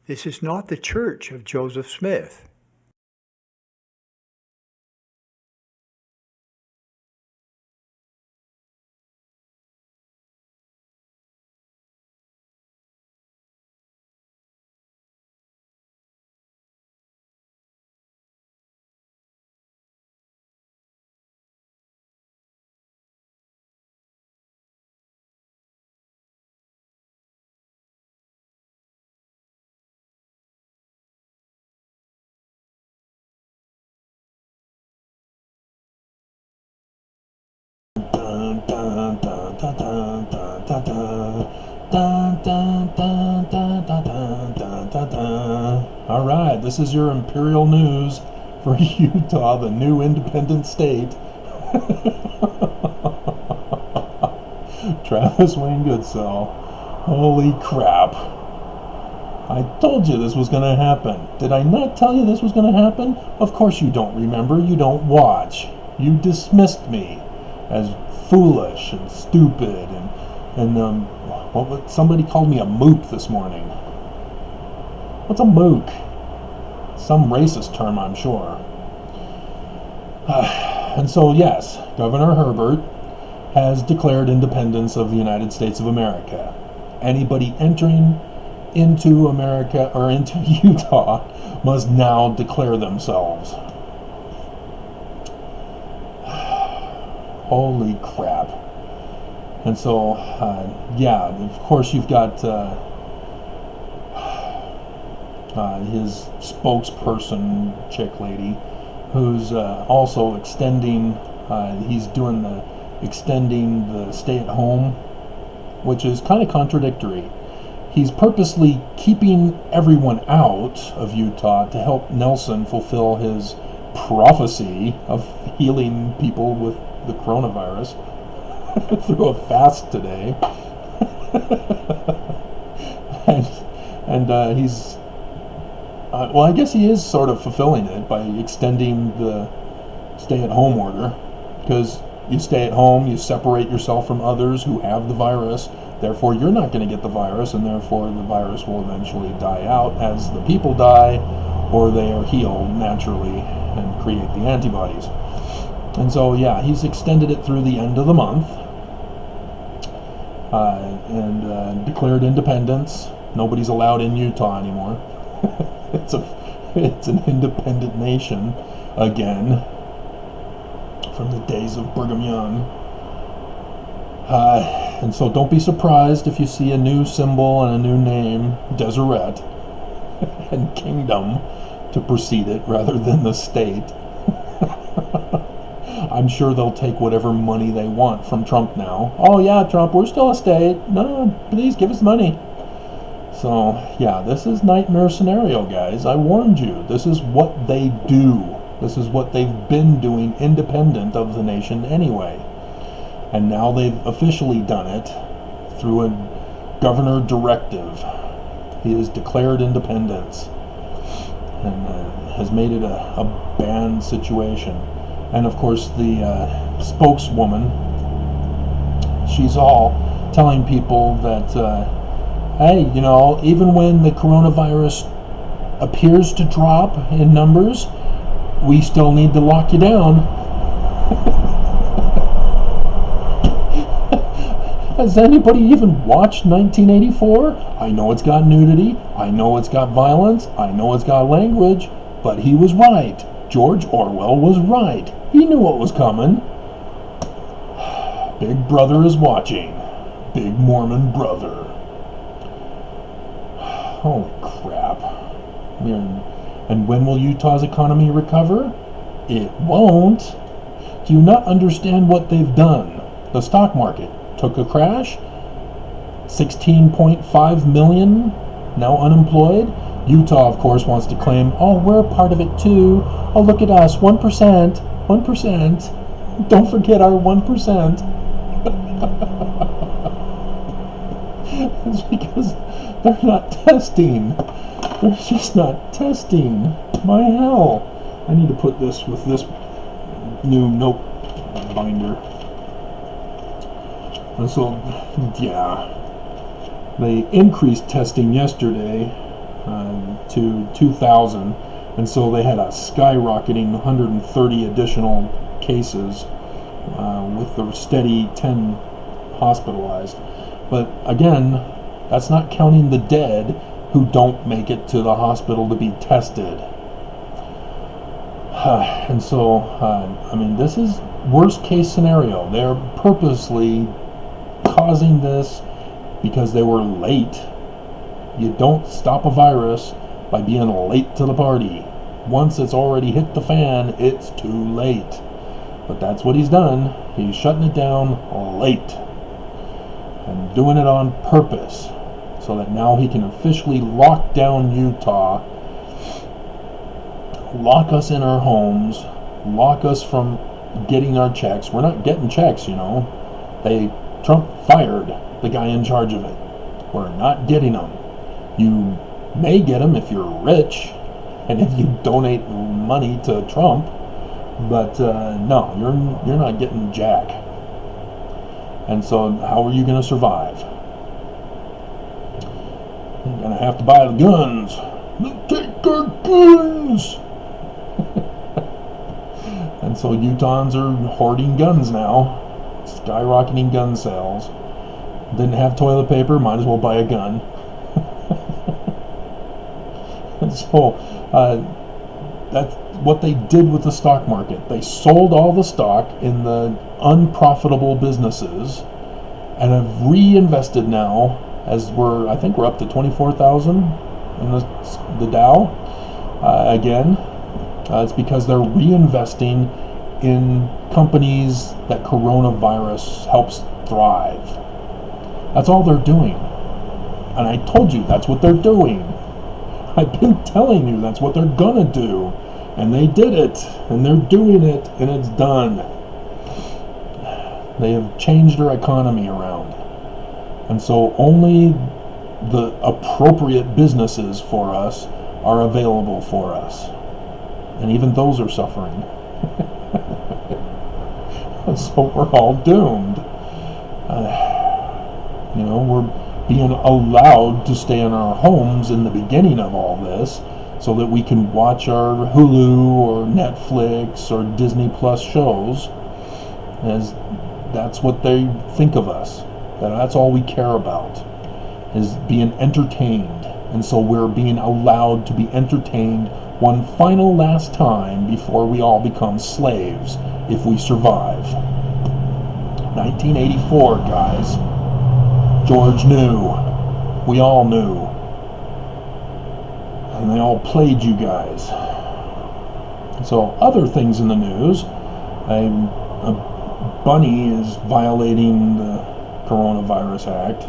This is not the church of Joseph Smith. Dun, dun, dun, dun, dun, dun, dun, dun. Dun, dun, dun, dun, dun, dun, dun, dun, dun. All right, this is your Imperial news for Utah, the new independent state. Travis Wayne Goodsell. Holy crap. I told you this was going to happen. Did I not tell you this was going to happen? Of course you don't remember. You don't watch. You dismissed me as foolish and stupid somebody called me a mook this morning. What's a mook? Some racist term, I'm sure. And so, yes, Governor Herbert has declared independence of the United States of America. Anybody entering into America or into Utah must now declare themselves. Holy crap. And so, yeah, of course you've got his spokesperson, chick lady, who's also extending the stay-at-home, which is kind of contradictory. He's purposely keeping everyone out of Utah to help Nelson fulfill his prophecy of healing people with the coronavirus through a fast today. and he's well, I guess he is sort of fulfilling it by extending the stay-at-home order, because you stay at home, you separate yourself from others who have the virus, therefore you're not going to get the virus, and therefore the virus will eventually die out as the people die, or they are healed naturally and create the antibodies. And so, yeah, he's extended it through the end of the month, and declared independence. Nobody's allowed in Utah anymore. It's an independent nation again from the days of Brigham Young. And so don't be surprised if you see a new symbol and a new name, Deseret, and Kingdom to precede it rather than the state. I'm sure they'll take whatever money they want from Trump now. Oh yeah, Trump, we're still a state. No, please give us money. So, yeah, this is nightmare scenario, guys. I warned you. This is what they do. This is what they've been doing independent of the nation anyway. And now they've officially done it through a governor directive. He has declared independence and has made it a banned situation. And of course the spokeswoman, she's all telling people that, hey, you know, even when the coronavirus appears to drop in numbers, we still need to lock you down. Has anybody even watched 1984? I know it's got nudity, I know it's got violence, I know it's got language, but he was right. George Orwell was right. He knew what was coming. Big Brother is watching. Big Mormon brother. Holy crap. And when will Utah's economy recover? It won't. Do you not understand what they've done? The stock market took a crash. 16.5 million now unemployed. Utah, of course, wants to claim, oh, we're a part of it too. Oh, look at us, 1%. 1%. Don't forget our 1%. It's because they're not testing. They're just not testing. My hell. I need to put this with this new note binder. And so, yeah. They increased testing yesterday to 2,000, and so they had a skyrocketing 130 additional cases with the steady 10 hospitalized. But again, that's not counting the dead who don't make it to the hospital to be tested. And so, I mean, this is worst case scenario. They're purposely causing this because they were late. You don't stop a virus by being late to the party. Once it's already hit the fan, it's too late. But that's what he's done. He's shutting it down late and doing it on purpose so that now he can officially lock down Utah, lock us in our homes, lock us from getting our checks. We're not getting checks, you know. Trump fired the guy in charge of it. We're not getting them. You may get them if you're rich and if you donate money to Trump, but no, you're not getting jack. And so how are you going to survive? You're going to have to buy the guns. Take our guns! And so Utahns are hoarding guns now. Skyrocketing gun sales. Didn't have toilet paper, might as well buy a gun. And so that's what they did with the stock market. They sold all the stock in the unprofitable businesses and have reinvested now, as I think we're up to 24,000 in the Dow again. It's because they're reinvesting in companies that coronavirus helps thrive. That's all they're doing. And I told you that's what they're doing. I've been telling you that's what they're gonna do. And they did it. And they're doing it. And it's done. They have changed our economy around. And so only the appropriate businesses for us are available for us. And even those are suffering. And so we're all doomed. We're being allowed to stay in our homes in the beginning of all this so that we can watch our Hulu or Netflix or Disney Plus shows, as that's what they think of us. That's all we care about, is being entertained. And so we're being allowed to be entertained one final last time before we all become slaves, if we survive. 1984, guys. George knew. We all knew. And they all played you guys. So, other things in the news. A bunny is violating the Coronavirus Act.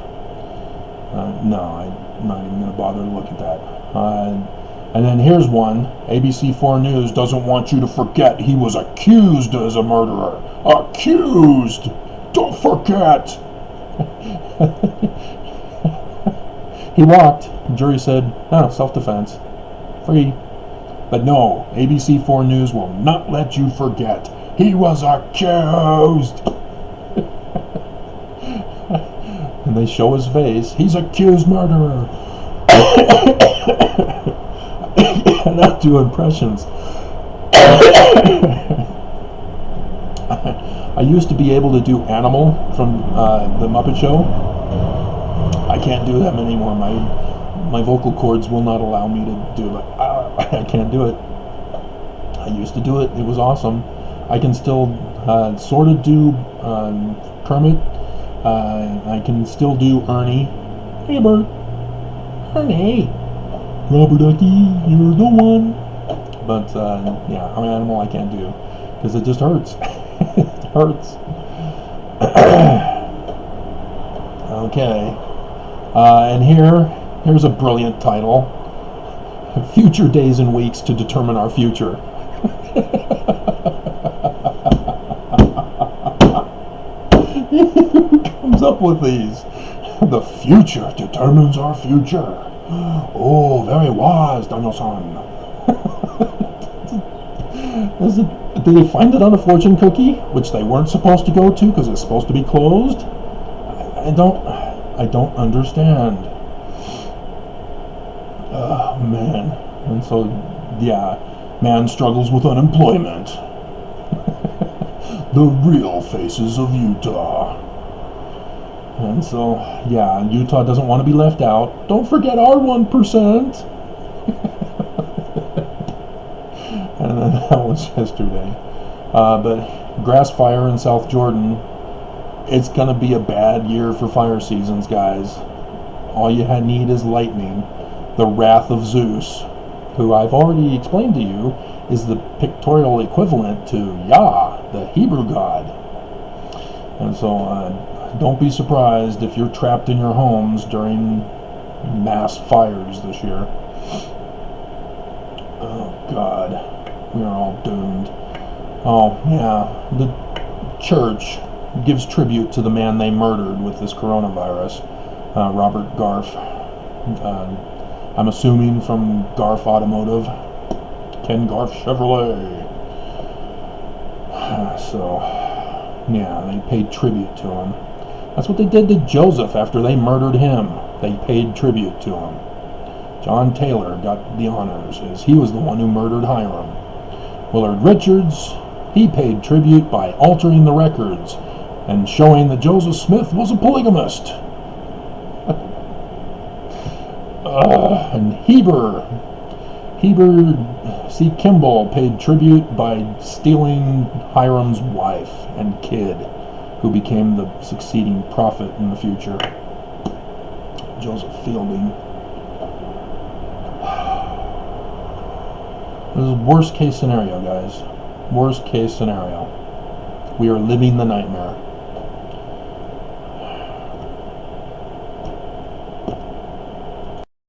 No, I'm not even going to bother to look at that. And then here's one. ABC4 News doesn't want you to forget he was accused as a murderer. Accused! Don't forget! He walked. The jury said, self-defense. Free. But no, ABC4 News will not let you forget. He was accused! And they show his face. He's accused murderer. I cannot do impressions. I used to be able to do Animal from the Muppet Show. I can't do them anymore. My vocal cords will not allow me to do it. I can't do it. I used to do it. It was awesome. I can still sort of do Kermit. I can still do Ernie. Hey, Bert. Ernie. Rubber Ducky, you're the one. But Animal I can't do because it just hurts. It hurts. Okay. And here's a brilliant title. Future days and weeks to determine our future. Who comes up with these? The future determines our future. Oh, very wise, Daniel-san. Did they find it on a fortune cookie, which they weren't supposed to go to because it's supposed to be closed? I don't understand. Oh, man. And so, yeah, man struggles with unemployment. The real faces of Utah. And so, yeah, Utah doesn't want to be left out. Don't forget our 1%. And then that was yesterday. But grass fire in South Jordan, it's going to be a bad year for fire seasons, guys. All you need is lightning. The wrath of Zeus, who I've already explained to you, is the pictorial equivalent to Yah, the Hebrew god. And so don't be surprised if you're trapped in your homes during mass fires this year. Oh, God. We are all doomed. Oh, yeah. The church gives tribute to the man they murdered with this coronavirus, Robert Garf. I'm assuming from Garf Automotive, Ken Garf Chevrolet. So, yeah, they paid tribute to him. That's what they did to Joseph after they murdered him. They paid tribute to him. John Taylor got the honors, as he was the one who murdered Hiram. Willard Richards, he paid tribute by altering the records and showing that Joseph Smith was a polygamist. And Heber C. Kimball paid tribute by stealing Hiram's wife and kid, who became the succeeding prophet in the future. Joseph Fielding. This is worst case scenario, guys. Worst case scenario. We are living the nightmare.